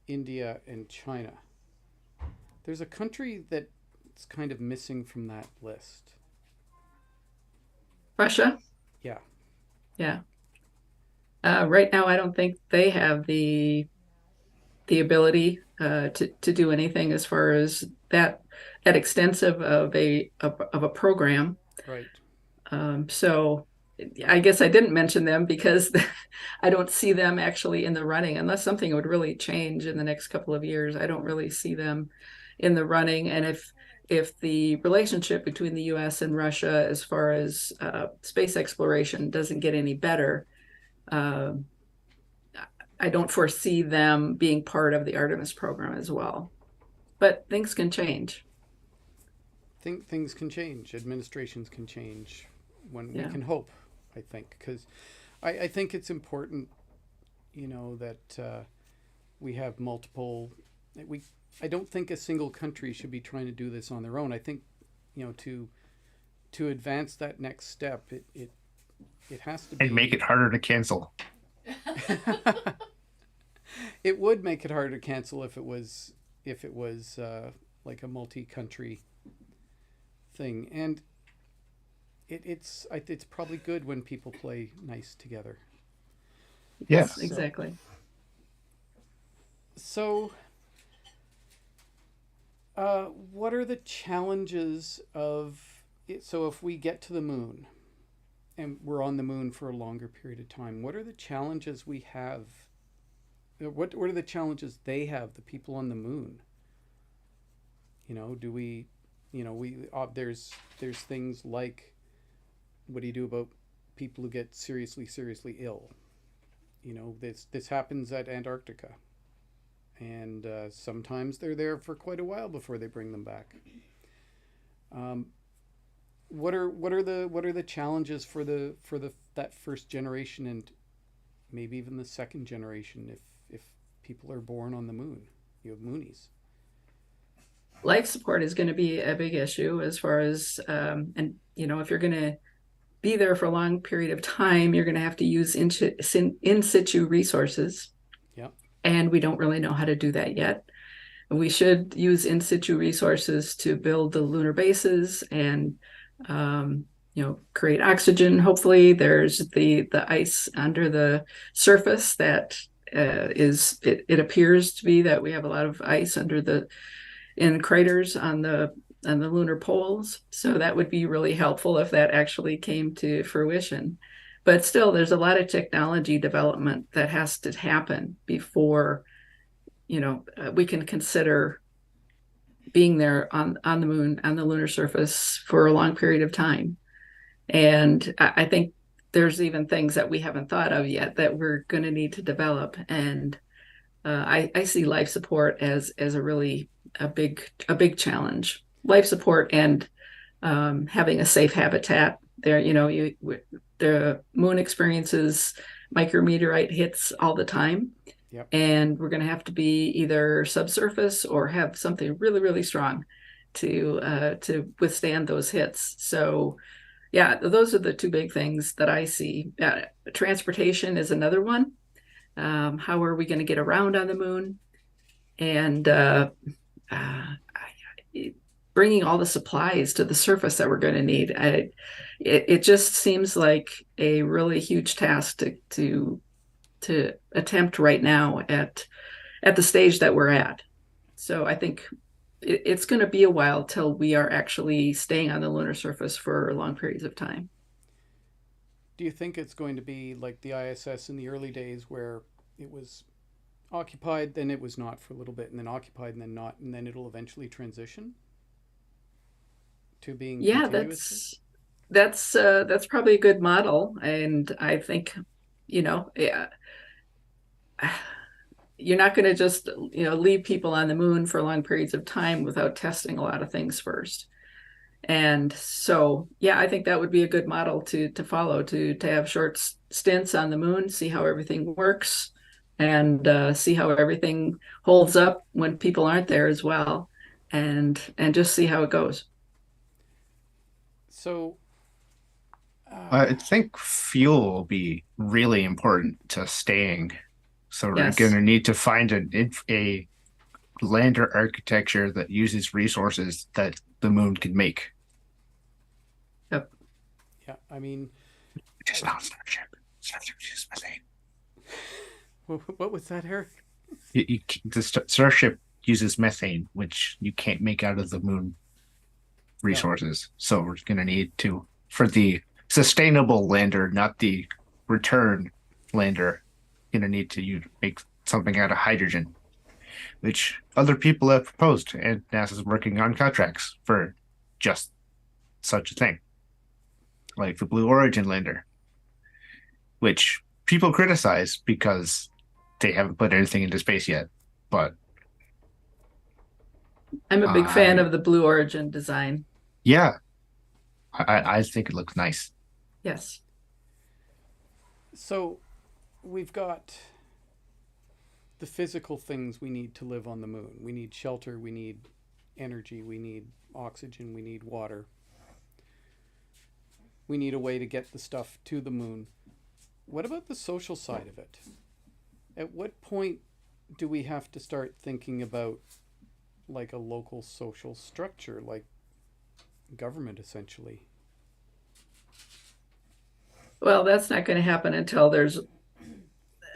India, and China. There's a country that's kind of missing from that list. Russia, Yeah. yeah. Right now, I don't think they have the ability to do anything as far as that extensive of a program. Right. So I guess I didn't mention them because I don't see them actually in the running unless something would really change in the next couple of years. I don't really see them in the running. And if the relationship between the U.S. and Russia, as far as space exploration, doesn't get any better, uh, I don't foresee them being part of the Artemis program as well. But things can change. Think things can change. Administrations can change. When we Yeah. can hope, I think, because I think it's important, that we have multiple. We I don't think a single country should be trying to do this on their own. I think, to advance that next step, it has to And make be. it harder to cancel. It would make it harder to cancel if it was like a multi-country thing, and it's probably good when people play nice together. Yeah. Yes, So exactly. so what are the challenges of it? So if we get to the moon and we're on the moon for a longer period of time, what are the challenges we have? What are the challenges they have, the people on the moon? Do we, we there's things like, what do you do about people who get seriously ill? This happens at Antarctica, and sometimes they're there for quite a while before they bring them back. Um, what are the challenges for the that first generation, and maybe even the second generation, if people are born on the moon? You have moonies. Life support is going to be a big issue as far as, and if you're going to be there for a long period of time, you're going to have to use in situ resources. Yep. And we don't really know how to do that yet. We should use in situ resources to build the lunar bases and, um, create oxygen. Hopefully, there's the ice under the surface that it appears to be that we have a lot of ice under the in craters on the lunar poles. So that would be really helpful if that actually came to fruition. But still, there's a lot of technology development that has to happen before we can consider being there on the moon, on the lunar surface for a long period of time. And I think there's even things that we haven't thought of yet that we're going to need to develop. And I see life support as a really a big challenge. Life support and having a safe habitat. There, the moon experiences micrometeorite hits all the time, Yep. and we're going to have to be either subsurface or have something really really strong to withstand those hits. So yeah, those are the two big things that I see. Transportation is another one. How are we going to get around on the moon? And uh, bringing all the supplies to the surface that we're going to need. It just seems like a really huge task to attempt right now at the stage that we're at. So I think it's going to be a while till we are actually staying on the lunar surface for long periods of time. Do you think it's going to be like the ISS in the early days, where it was occupied, then it was not for a little bit, and then occupied, and then not, and then it'll eventually transition to being Yeah, continuously? that's probably a good model, and I think yeah, you're not going to just leave people on the moon for long periods of time without testing a lot of things first. And so yeah, I think that would be a good model to follow, to have short stints on the moon, see how everything works, and see how everything holds up when people aren't there as well, and just see how it goes. So, I uh, think fuel will be really important to staying So we're Yes. going to need to find a lander architecture that uses resources that the moon can make. Yep. Yeah, I mean, Which is not Starship. Starship uses methane. what was that, Eric? The Starship uses methane, which you can't make out of the moon No, resources. So we're going to need to, for the sustainable lander, not the return lander, going to need to make something out of hydrogen, which other people have proposed, and NASA's working on contracts for just such a thing, like the Blue Origin lander, which people criticize because they haven't put anything into space yet. But I'm a big fan I, of the Blue Origin design. yeah, I think it looks nice. Yes. so we've got the physical things we need to live on the moon. We need shelter, we need energy, we need oxygen, we need water. We need a way to get the stuff to the moon. What about the social side of it? At what point do we have to start thinking about like a local social structure, like government essentially? Well, that's not going to happen until there's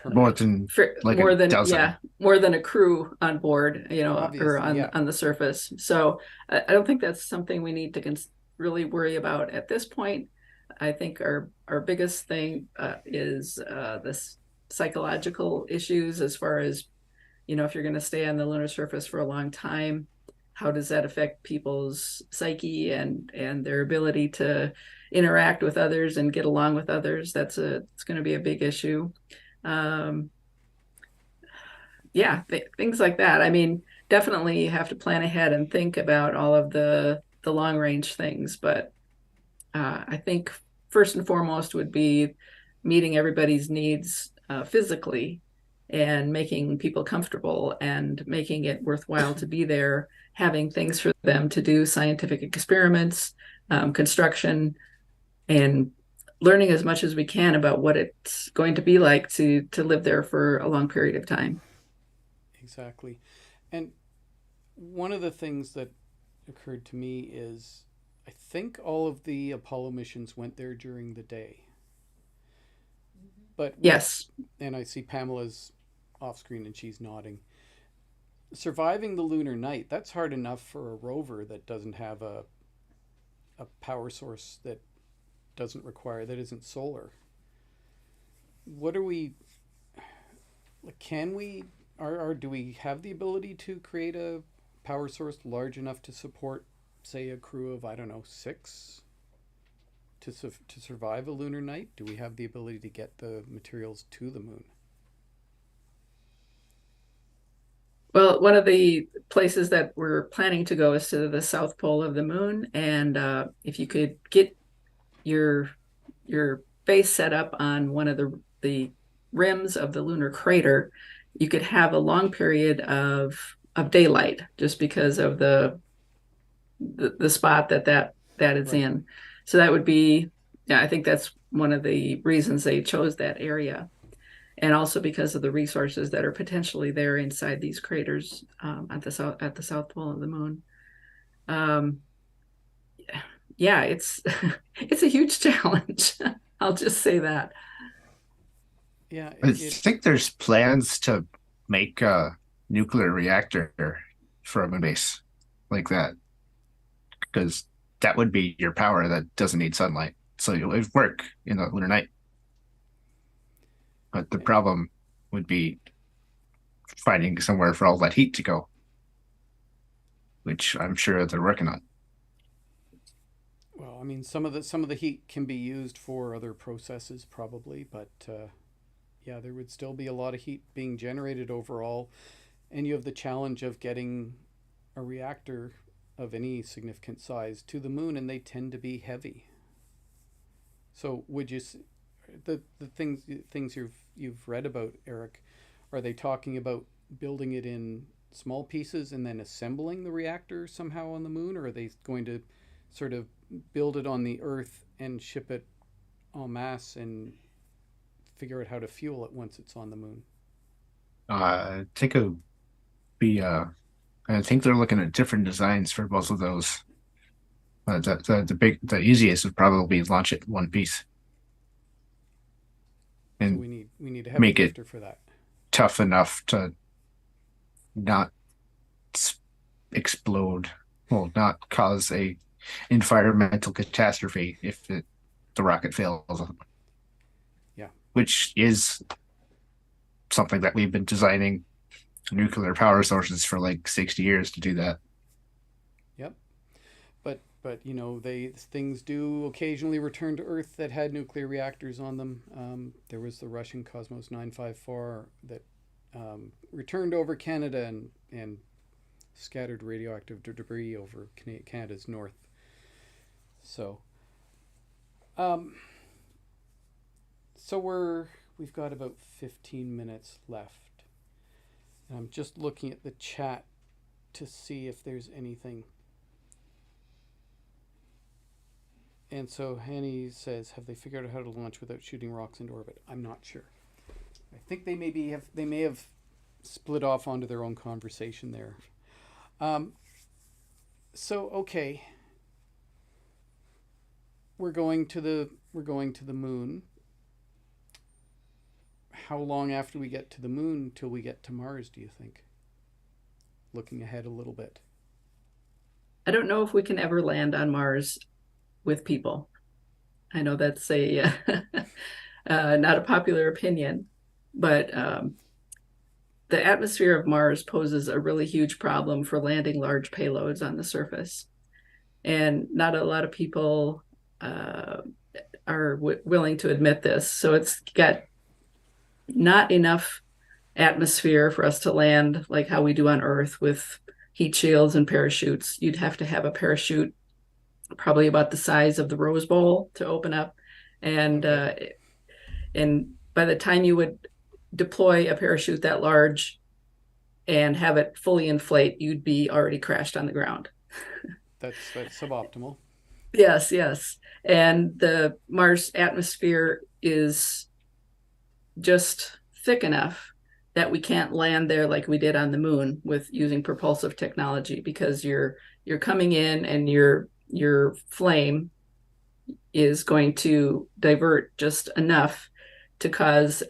More Permanent? than like a more than, dozen. yeah, more than a crew on board, or Obviously, yeah. on the surface. So I don't think that's something we need to really worry about at this point. I think our biggest thing is this psychological issues, as far as, if you're going to stay on the lunar surface for a long time, how does that affect people's psyche and their ability to interact with others and get along with others? It's going to be a big issue. Um, yeah, things like that. I mean, definitely you have to plan ahead and think about all of the long range things, but I think first and foremost would be meeting everybody's needs physically, and making people comfortable and making it worthwhile to be there, having things for them to do, scientific experiments, construction, and learning as much as we can about what it's going to be like to live there for a long period of time. Exactly. And one of the things that occurred to me is I think all of the Apollo missions went there during the day. But with, Yes. and I see Pamela's off screen and she's nodding. Surviving the lunar night, that's hard enough for a rover that doesn't have a power source that doesn't require, that isn't solar. What are we, can we, or do we have the ability to create a power source large enough to support, say, a crew of, I don't know, six to survive a lunar night? Do we have the ability to get the materials to the moon? Well, one of the places that we're planning to go is to the south pole of the moon, and if you could get your your base set up on one of the rims of the lunar crater, you could have a long period of daylight, just because of the spot that is Right. in. So that would be, yeah, I think that's one of the reasons they chose that area, and also because of the resources that are potentially there inside these craters, at the south pole of the moon. Um, yeah, it's it's a huge challenge. I'll just say that. Yeah, I it think there's plans to make a nuclear reactor for a moon base like that, because that would be your power that doesn't need sunlight. So it would work in the lunar night. But the problem would be finding somewhere for all that heat to go, which I'm sure they're working on. well, I mean, some of the heat can be used for other processes probably, but yeah, there would still be a lot of heat being generated overall, and you have the challenge of getting a reactor of any significant size to the moon, and they tend to be heavy. So would you the things you've read about, Eric, are they talking about building it in small pieces and then assembling the reactor somehow on the moon, or are they going to sort of build it on the Earth and ship it en masse and figure out how to fuel it once it's on the moon? I think it would be. I think they're looking at different designs for both of those. The easiest would probably be launch it in one piece So and we need a heavy make it lifter for that. tough enough to not s- explode. Well, not cause a environmental catastrophe if the rocket fails, Yeah. which is something that we've been designing nuclear power sources for like 60 years to do that. Yep. But they things do occasionally return to Earth that had nuclear reactors on them. There was the Russian Cosmos 954 that returned over Canada and scattered radioactive debris over Canada's north. So, um, so we've got about 15 minutes left. And I'm just looking at the chat to see if there's anything. And so Hanny says, "Have they figured out how to launch without shooting rocks into orbit?" I'm not sure. I think they may have split off onto their own conversation there. Um, so okay, we're going to the moon. How long after we get to the moon till we get to Mars, do you think? Looking ahead a little bit. I don't know if we can ever land on Mars with people. I know that's a not a popular opinion, but the atmosphere of Mars poses a really huge problem for landing large payloads on the surface. And not a lot of people are willing to admit this. So it's got not enough atmosphere for us to land like how we do on Earth with heat shields and parachutes. You'd have to have a parachute probably about the size of the Rose Bowl to open up, and Okay. and by the time you would deploy a parachute that large and have it fully inflate, you'd be already crashed on the ground. That's suboptimal. Yes, yes. And the Mars atmosphere is just thick enough that we can't land there like we did on the moon with using propulsive technology, because you're coming in and your flame is going to divert just enough to cause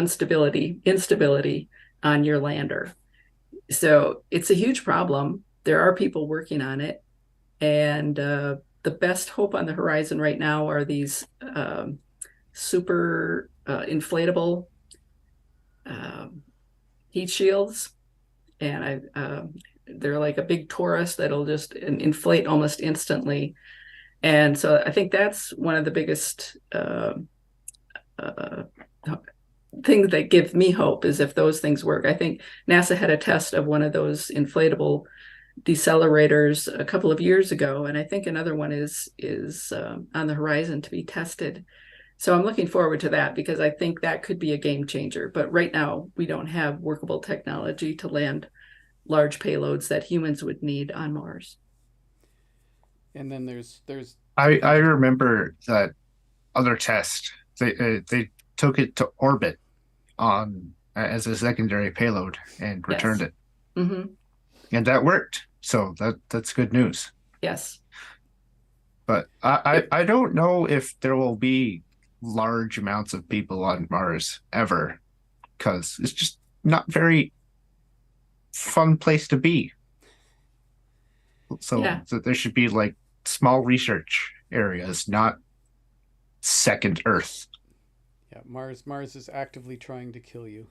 instability on your lander. So it's a huge problem. There are people working on it, and the best hope on the horizon right now are these super inflatable um, heat shields, and they're like a big torus that'll just inflate almost instantly. And so I think that's one of the biggest uh, things that give me hope, is if those things work. I think NASA had a test of one of those inflatable decelerators a couple of years ago, and I think another one is on the horizon to be tested. So I'm looking forward to that, because I think that could be a game changer. But right now, we don't have workable technology to land large payloads that humans would need on Mars. And then there's I the remember that other test. They took it to orbit on as a secondary payload and returned Yes. it, Mm-hmm. and that worked. So that's good news. Yes. But It, I don't know if there will be large amounts of people on Mars ever, because it's just not very fun place to be. yeah. So there should be like small research areas, not second Earth. Yeah, Mars is actively trying to kill you.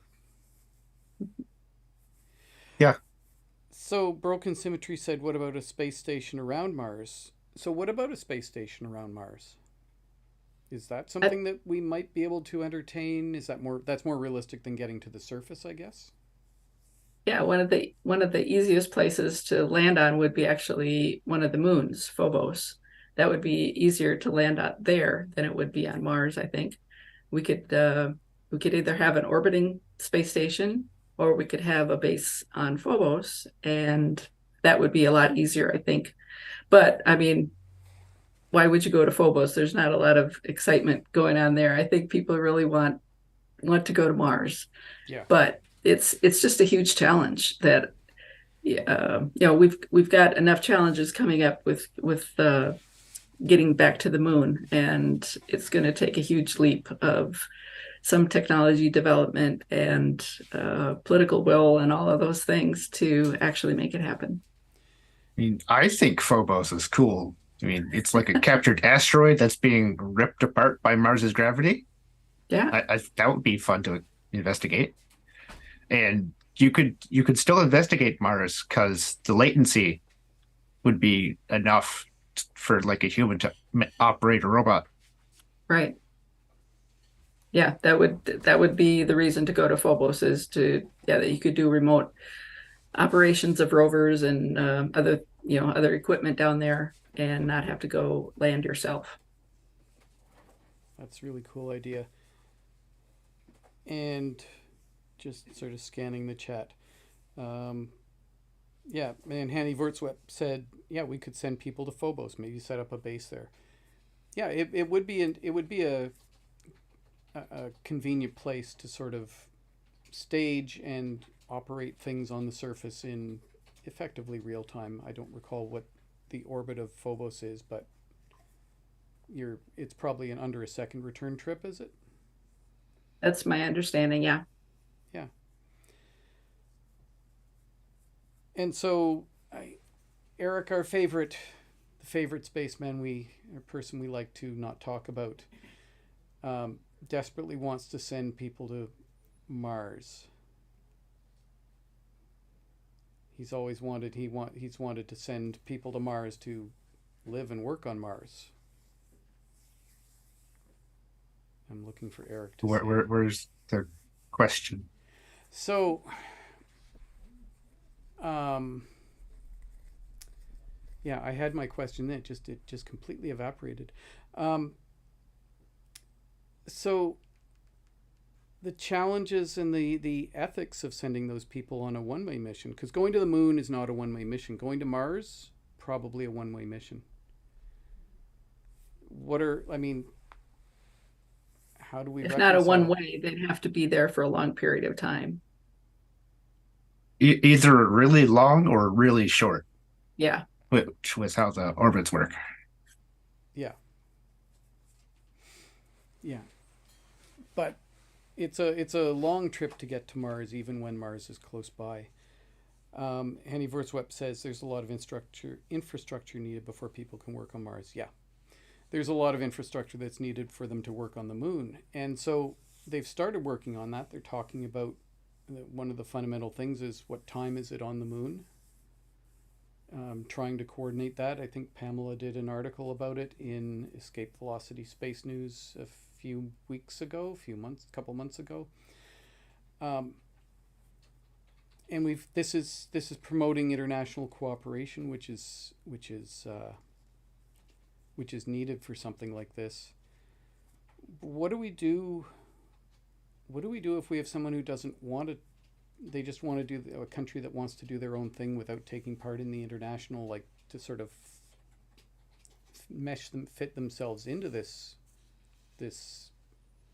Yeah, So Broken Symmetry said, "What about a space station around Mars?" So what about a space station around Mars? Is that I, something that we might be able to entertain? Is that more that's more realistic than getting to the surface, I guess? yeah, one of the easiest places to land on would be actually one of the moons, Phobos. That would be easier to land out there than it would be on Mars, I think. We could uh, we could either have an orbiting space station, or we could have a base on Phobos, and that would be a lot easier, I think. But I mean, why would you go to Phobos? There's not a lot of excitement going on there. I think people really want to go to Mars. Yeah. But it's just a huge challenge that we've got enough challenges coming up with getting back to the moon, and it's going to take a huge leap of some technology development and political will and all of those things to actually make it happen. I mean, I think Phobos is cool. I mean, it's like a captured asteroid that's being ripped apart by Mars's gravity. Yeah, That would be fun to investigate. And you could still investigate Mars because the latency would be enough for like a human to operate a robot. right. Yeah, that would be the reason to go to Phobos, is to yeah that you could do remote operations of rovers and other equipment down there and not have to go land yourself. That's a really cool idea. And just sort of scanning the chat. Um, yeah, and Hanny Wurzwep said, yeah, we could send people to Phobos, maybe set up a base there. Yeah, it would be a convenient place to sort of stage and operate things on the surface in effectively real time. I don't recall what the orbit of Phobos is, but it's probably an under a second return trip, is it? That's my understanding. Yeah. Yeah. And so, Eric, the favorite spaceman a person we like to not talk about, desperately wants to send people to Mars. He's wanted to send people to Mars to live and work on Mars. I'm looking for Eric to Where's the question? So, um, yeah, I had my question then. It just completely evaporated. Um, so the challenges and the ethics of sending those people on a one-way mission, because going to the moon is not a one-way mission. Going to Mars, probably a one-way mission. I mean, how do we If not a reconcile? one way, they'd have to be there for a long period of time. Either really long or really short, Yeah. which was how the orbits work. Yeah, yeah, but it's a long trip to get to Mars, even when Mars is close by. Henny Wurzwep says there's a lot of infrastructure needed before people can work on Mars. Yeah, there's a lot of infrastructure that's needed for them to work on the moon, and so they've started working on that. They're talking about one of the fundamental things is what time is it on the moon. Trying to coordinate that. I think Pamela did an article about it in Escape Velocity Space News a few weeks ago, a couple months ago. Um, and this is promoting international cooperation, which is needed for something like this. What do we do? What do we do if we have someone who doesn't want to? They just want to do a country that wants to do their own thing without taking part in the international, like to sort of fit themselves into this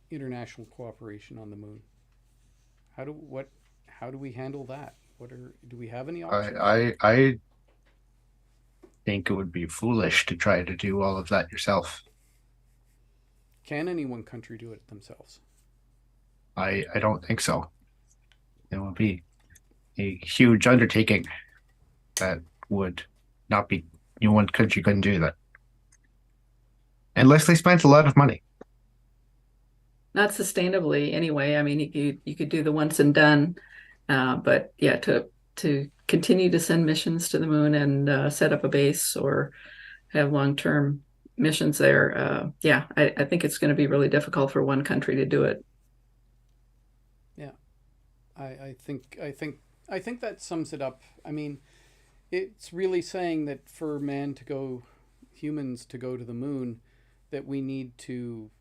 international cooperation on the moon. How do we handle that? Do we have any options? I think it would be foolish to try to do all of that yourself. Can any one country do it themselves? I don't think so. It would be a huge undertaking that would not be, one country couldn't do that. Unless they spent a lot of money. Not sustainably anyway. I mean, you could do the once and done, but yeah, to continue to send missions to the moon and set up a base or have long-term missions there, yeah, I think it's going to be really difficult for one country to do it. Yeah, I think that sums it up. I mean, it's really saying that for humans to go to the moon, that we need to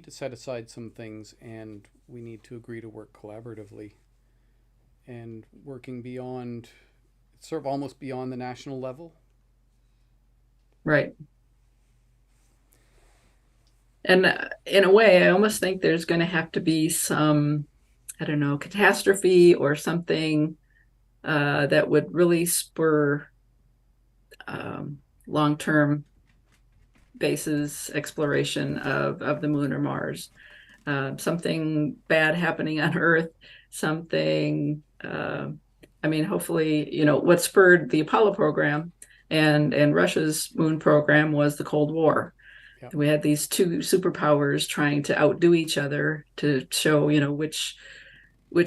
set aside some things, and we need to agree to work collaboratively and working beyond, sort of almost beyond the national level. Right. And in a way, I almost think there's going to have to be some I don't know, catastrophe or something that would really spur long-term bases exploration of the moon or Mars. Something bad happening on Earth, something, I mean, hopefully, what spurred the Apollo program and Russia's moon program was the Cold War. Yep. We had these two superpowers trying to outdo each other to show, which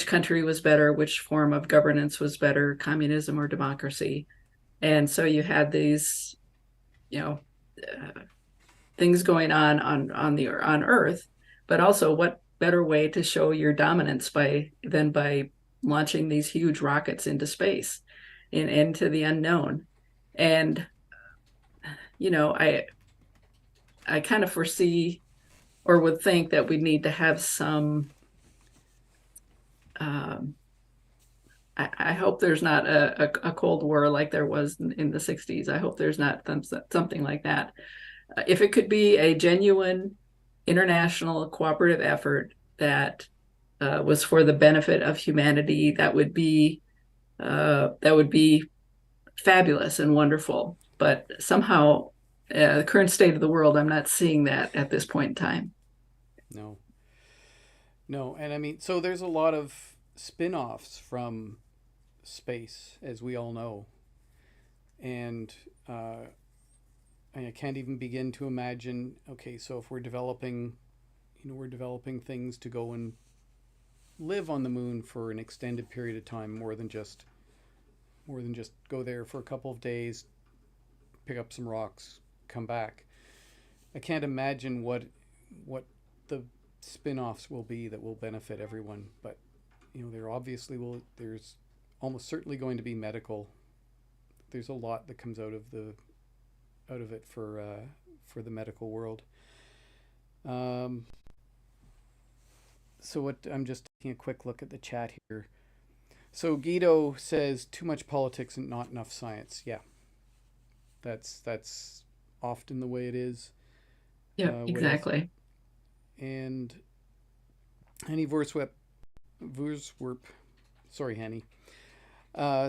country was better, which form of governance was better, communism or democracy. And so you had these, things going on Earth, but also what better way to show your dominance than by launching these huge rockets into space into the unknown. And I kind of foresee or would think that we need to have some I hope there's not a Cold War like there was in the 60s. I hope there's not something like that. If it could be a genuine international cooperative effort that was for the benefit of humanity, that would be fabulous and wonderful. But somehow, the current state of the world, I'm not seeing that at this point in time. No, and I mean, so there's a lot of spin-offs from space, as we all know, and I can't even begin to imagine. Okay, so if we're developing things to go and live on the moon for an extended period of time, more than just go there for a couple of days, pick up some rocks, come back. I can't imagine what the spin-offs will be that will benefit everyone, but there's almost certainly going to be medical. There's a lot that comes out of it for the medical world. So I'm just taking a quick look at the chat here. So Guido says too much politics and not enough science. Yeah, that's often the way it is. Yeah, exactly. And Henny Vorswerp, sorry Henny,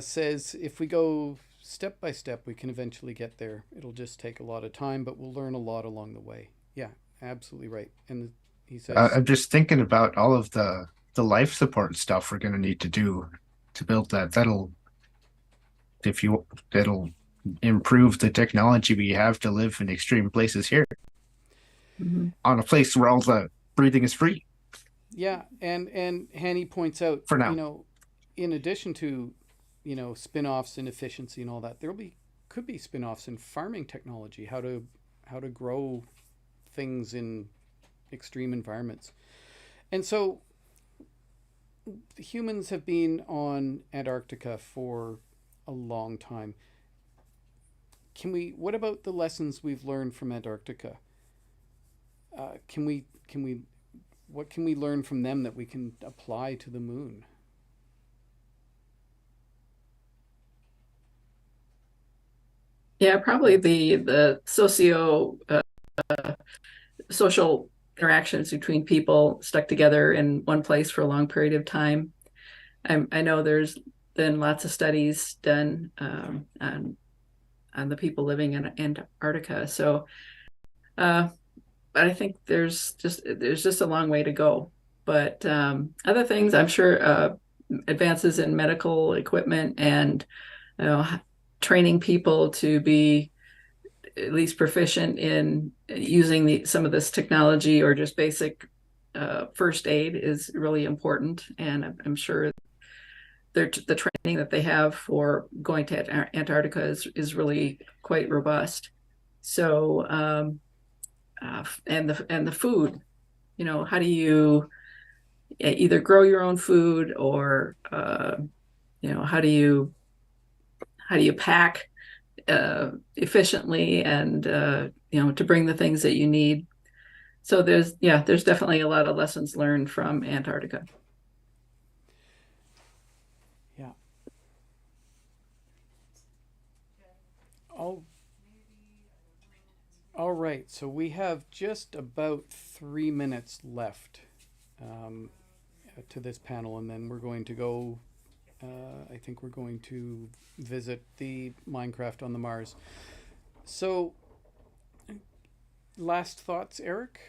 says if we go step by step, we can eventually get there. It'll just take a lot of time, but we'll learn a lot along the way. Yeah, absolutely right. And he says, I'm just thinking about all of the life support stuff we're going to need to do to build that. That'll improve the technology we have to live in extreme places here, on a place where all the breathing is free. Yeah, and Hanny points out, for now, in addition to spin-offs in efficiency and all that, could be spin-offs in farming technology, how to grow things in extreme environments. And so humans have been on Antarctica for a long time. What about the lessons we've learned from Antarctica? What can we learn from them that we can apply to the moon? Yeah, probably the social interactions between people stuck together in one place for a long period of time. I know there's been lots of studies done on the people living in Antarctica. So, but I think there's just a long way to go. But other things, I'm sure, advances in medical equipment and training people to be at least proficient in using some of this technology or just basic first aid is really important. And I'm sure the training that they have for going to Antarctica is really quite robust. So, and the food, how do you either grow your own food or, how do you pack efficiently and to bring the things that you need. So there's definitely a lot of lessons learned from Antarctica. Yeah. All right. So we have just about 3 minutes left. to this panel, and then we're going to go. I think we're going to visit the Minecraft on the Mars. So, last thoughts, Eric,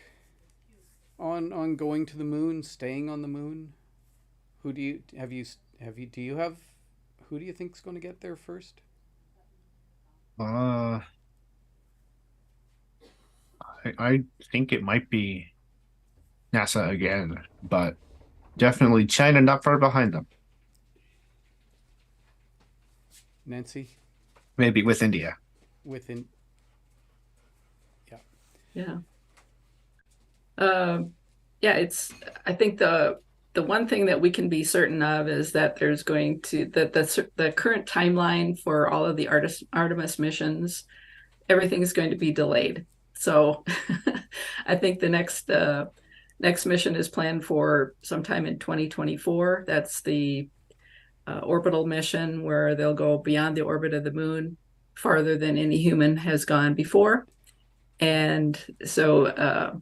on going to the moon, staying on the moon. Who do you have? Do you have? Who do you think's going to get there first? I think it might be NASA again, but definitely China not far behind them. Nancy, Maybe with India. within. Yeah. Yeah. Yeah, I think the one thing that we can be certain of is that there's going to the current timeline for all of the Artemis missions, everything's going to be delayed. So I think the next mission is planned for sometime in 2024. That's the orbital mission where they'll go beyond the orbit of the moon, farther than any human has gone before. And so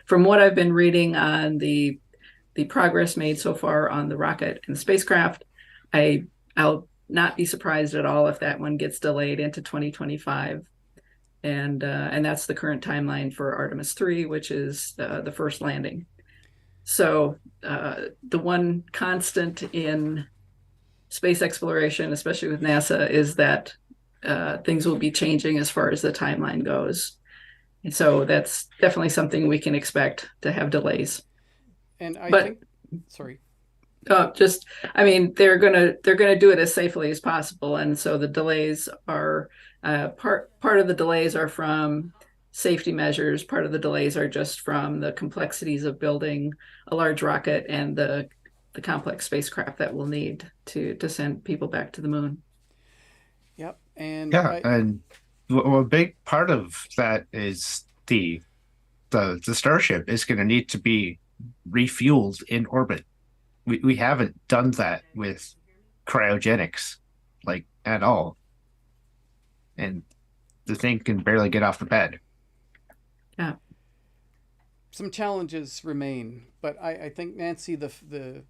from what I've been reading on the progress made so far on the rocket and the spacecraft, I'll not be surprised at all if that one gets delayed into 2025. And that's the current timeline for Artemis 3, which is the first landing. So the one constant in space exploration, especially with NASA, is that things will be changing as far as the timeline goes. And so that's definitely something we can expect to have delays. And I think, sorry. I mean, they're gonna do it as safely as possible, and so the delays are part of the delays are from safety measures. Part of the delays are just from the complexities of building a large rocket and the complex spacecraft that we'll need to send people back to the moon. Yep, and and a big part of that is the Starship is going to need to be refueled in orbit. We haven't done that with cryogenics, like, at all. And the thing can barely get off the bed. Yeah. Some challenges remain, but I think, Nancy, the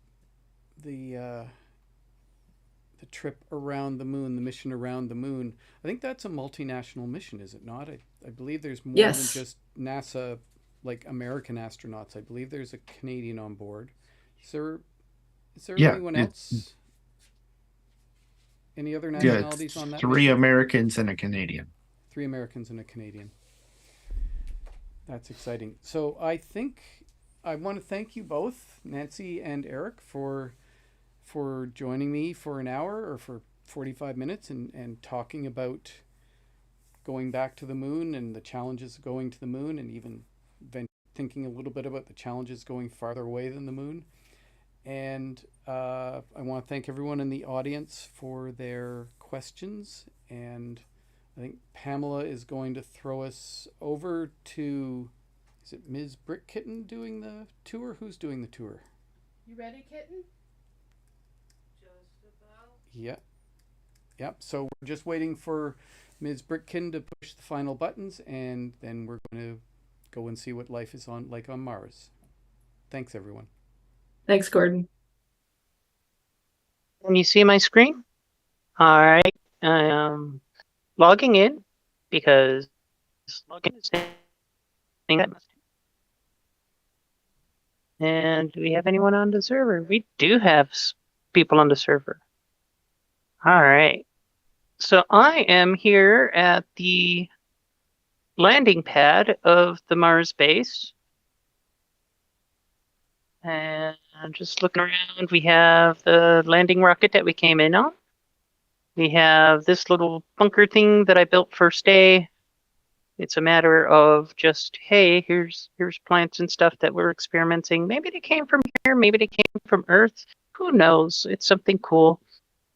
trip around the moon, the mission around the moon, I think that's a multinational mission, is it not? I believe there's more than just NASA, like American astronauts. I believe there's a Canadian on board. Is there anyone else? Any other nationalities on that? 3 Americans and a Canadian. 3 Americans and a Canadian. That's exciting. So I think I want to thank you both, Nancy and Eric, for joining me for an hour or for 45 minutes and talking about going back to the moon and the challenges of going to the moon, and even thinking a little bit about the challenges going farther away than the moon. And I want to thank everyone in the audience for their questions. And I think Pamela is going to throw us over to, is it Ms. Brick Kitten doing the tour? Who's doing the tour? You ready, Kitten? Yep. So we're just waiting for Ms. Brickkin to push the final buttons, and then we're going to go and see what life is like on Mars. Thanks, everyone. Thanks, Gordon. Can you see my screen? All right. I am logging in because logging is thing. And do we have anyone on the server? We do have people on the server. All right. So I am here at the landing pad of the Mars base. And I'm just looking around. We have the landing rocket that we came in on. We have this little bunker thing that I built first day. It's a matter of just, hey, here's plants and stuff that we're experimenting. Maybe they came from here. Maybe they came from Earth. Who knows? It's something cool.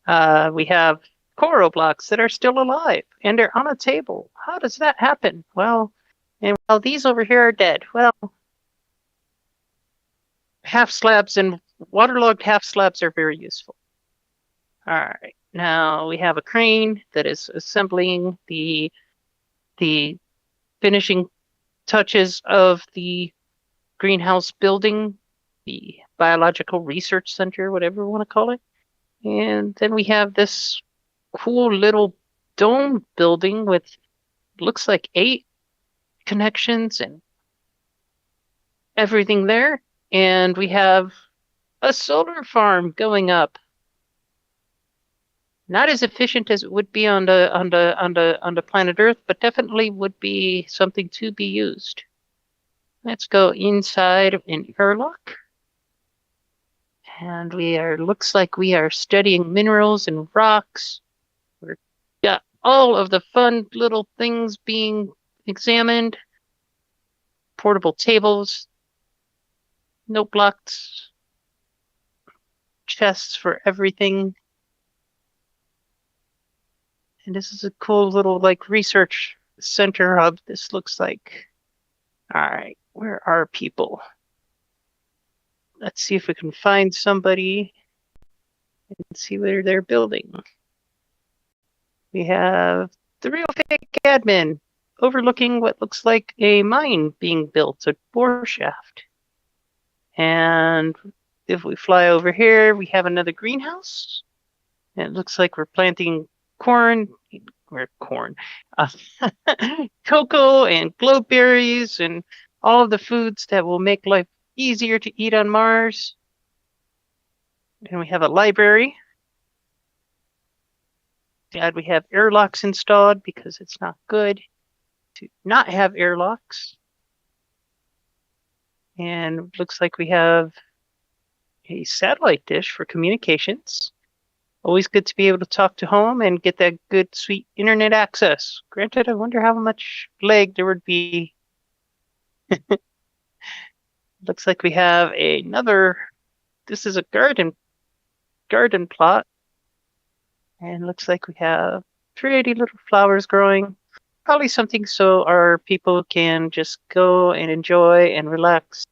We have coral blocks that are still alive, and they're on a table. How does that happen? Well, these over here are dead. Well, half slabs and waterlogged half slabs are very useful. All right, now we have a crane that is assembling the finishing touches of the greenhouse building the Biological Research Center, whatever we want to call it. And then we have this cool little dome building with looks like 8 connections and everything there. And we have a solar farm going up. Not as efficient as it would be on the planet Earth, but definitely would be something to be used. Let's go inside an airlock. And looks like we are studying minerals and rocks. We've got all of the fun little things being examined. Portable tables, note blocks, chests for everything. And this is a cool little like research center hub. This looks like, all right, where are people? Let's see if we can find somebody and see where they're building. We have the real fake admin overlooking what looks like a mine being built, a bore shaft. And if we fly over here, we have another greenhouse. And it looks like we're planting corn, cocoa and glowberries and all of the foods that will make life easier to eat on Mars. And we have a library. Glad we have airlocks installed because it's not good to not have airlocks. And looks like we have a satellite dish for communications. Always good to be able to talk to home and get that good, sweet internet access. Granted, I wonder how much lag there would be. Looks like we have another, this is a garden plot. And looks like we have pretty little flowers growing. Probably something so our people can just go and enjoy and relax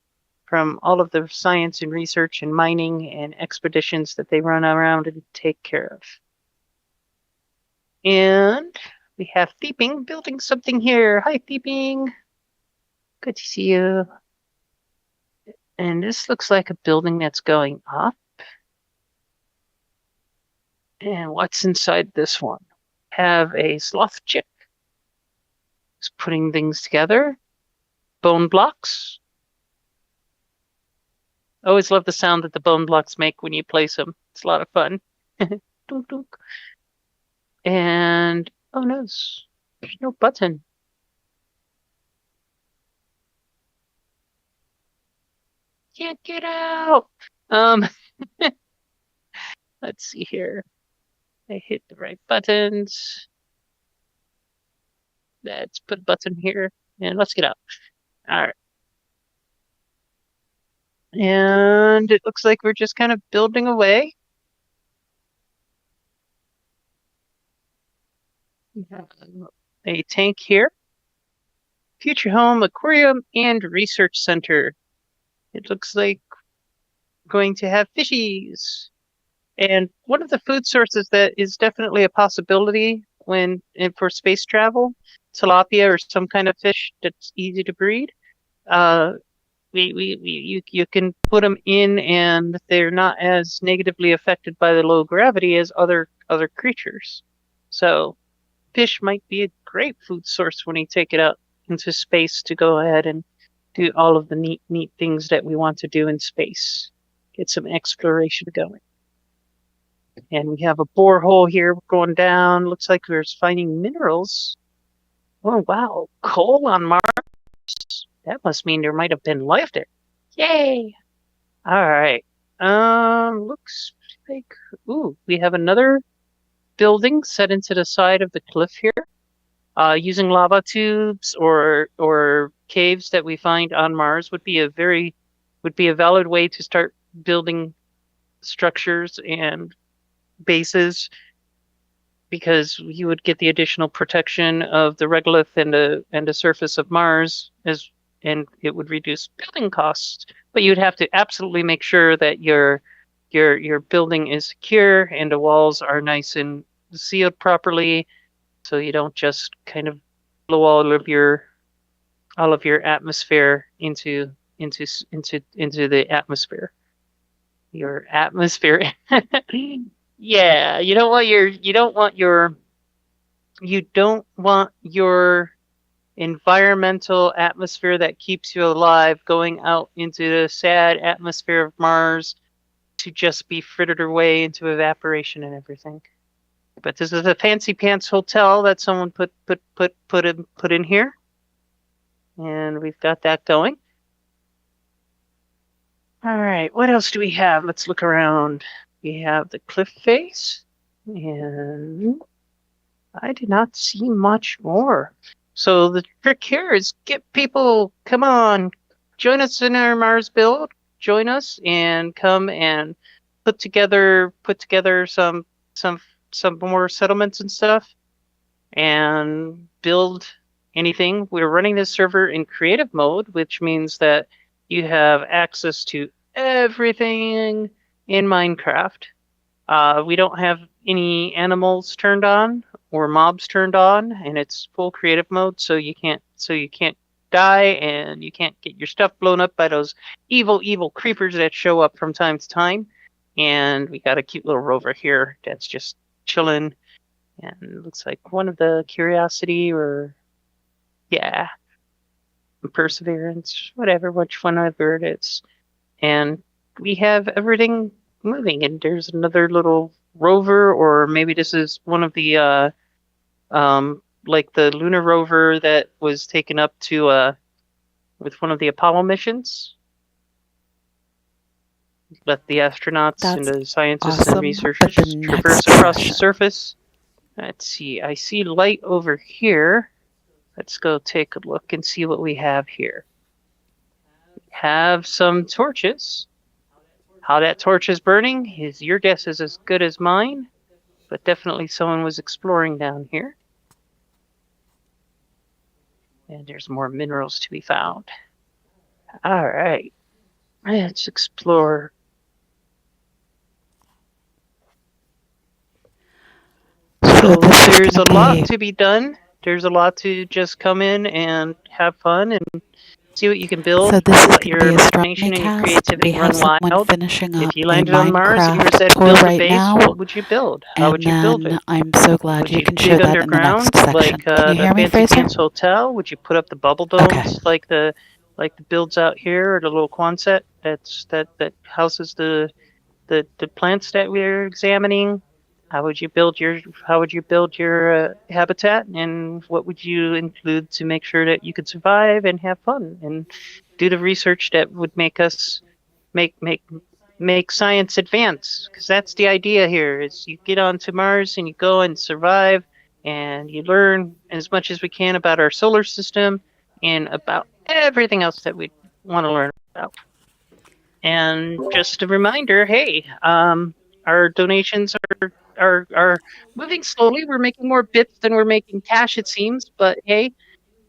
from all of the science and research and mining and expeditions that they run around and take care of. And we have Thieping building something here. Hi, Thieping. Good to see you. And this looks like a building that's going up. And what's inside this one? Have a sloth chick. Just putting things together. Bone blocks. Always love the sound that the bone blocks make when you place them. It's a lot of fun. Dunk, dunk. And, oh no, there's no button. Can't get out. Let's see here. I hit the right buttons. Let's put a button here and let's get out. All right. And it looks like we're just kind of building away. We have a tank here. Future home, aquarium, and research center. It looks like going to have fishies. And one of the food sources that is definitely a possibility for space travel, tilapia or some kind of fish that's easy to breed. You can put them in and they're not as negatively affected by the low gravity as other creatures. So fish might be a great food source when you take it out into space to go ahead and do all of the neat things that we want to do in space. Get some exploration going. And we have a borehole here going down. Looks like we're finding minerals. Oh, wow. Coal on Mars. That must mean there might have been life there. Yay! All right. Looks like, ooh, we have another building set into the side of the cliff here. Using lava tubes or caves that we find on Mars would be a valid way to start building structures and bases, because you would get the additional protection of the regolith and the surface of Mars, and it would reduce building costs. But you'd have to absolutely make sure that your building is secure and the walls are nice and sealed properly, so you don't just kind of blow all of your atmosphere into into the atmosphere. Your atmosphere. Yeah, you don't want your environmental atmosphere that keeps you alive going out into the sad atmosphere of Mars to just be frittered away into evaporation and everything. But this is a fancy pants hotel that someone put in here, and we've got that going. All right, what else do we have? Let's look around. We have the cliff face, and I did not see much more. So the trick here is get people, come on, join us in our Mars build. Join us and come and put together some more settlements and stuff, and build anything. We're running this server in creative mode, which means that you have access to everything in Minecraft. We don't have any animals turned on or mobs turned on, and it's full creative mode, so you can't die, and you can't get your stuff blown up by those evil creepers that show up from time to time. And we got a cute little rover here that's just chilling, and it looks like one of the Curiosity or Perseverance, which one ever it is. And we have everything moving, and there's another little rover, or maybe this is one of the like the lunar rover that was taken up to with one of the Apollo missions. Let the astronauts and the scientists and researchers traverse across the surface. Let's see, I see light over here. Let's go take a look and see what we have here. We have some torches. How that torch is burning is your guess is as good as mine, but definitely someone was exploring down here. And there's more minerals to be found. All right, let's explore. So there's a lot to be done. There's a lot to just come in and have fun and see what you can build. So this is Let going your to be a imagination and your cast. creativity We run have someone wild. finishing up If you a landed on Mars and you were Minecraft said tour build a right base, now, what would you build? How would you build and it? then I'm so glad Would you you can dig share that in the next underground section. like Can you the hear me, Fancy Fraser? Pants Hotel? Would you put up the bubble domes like the builds out here, or the little Quonset that houses the plants that we're examining? How would you build your habitat, and what would you include to make sure that you could survive and have fun and do the research that would make us make science advance? Because that's the idea here: is you get onto Mars and you go and survive, and you learn as much as we can about our solar system and about everything else that we want to learn about. And just a reminder, hey, our donations are moving slowly. We're making more bits than we're making cash, it seems. But hey,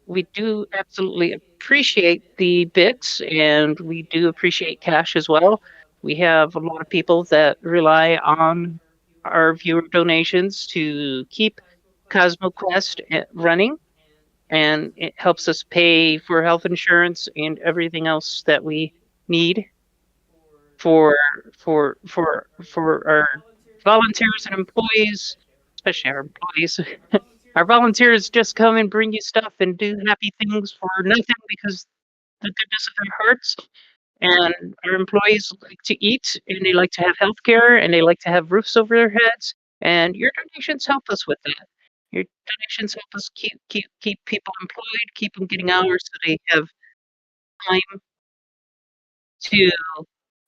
we do absolutely appreciate the bits, and we do appreciate cash as well. We have a lot of people that rely on our viewer donations to keep CosmoQuest running, and it helps us pay for health insurance and everything else that we need for our volunteers and employees, especially our employees. Our volunteers just come and bring you stuff and do happy things for nothing because the goodness of their hearts. And our employees like to eat, and they like to have health care, and they like to have roofs over their heads. And your donations help us with that. Your donations help us keep people employed, keep them getting hours so they have time to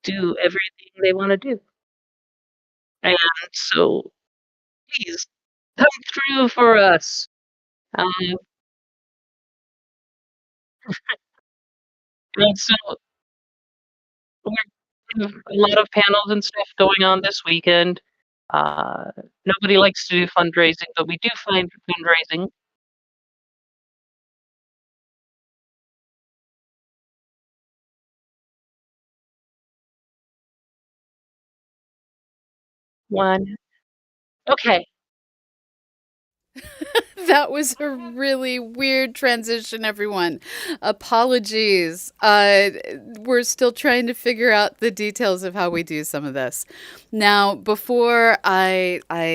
do everything they want to do. And so please come through for us. Um, and so we have a lot of panels and stuff going on this weekend. Uh, Nobody likes to do fundraising, but we do find fundraising. One. Okay. That was a really weird transition, everyone. Apologies. We're still trying to figure out the details of how we do some of this. Now, before I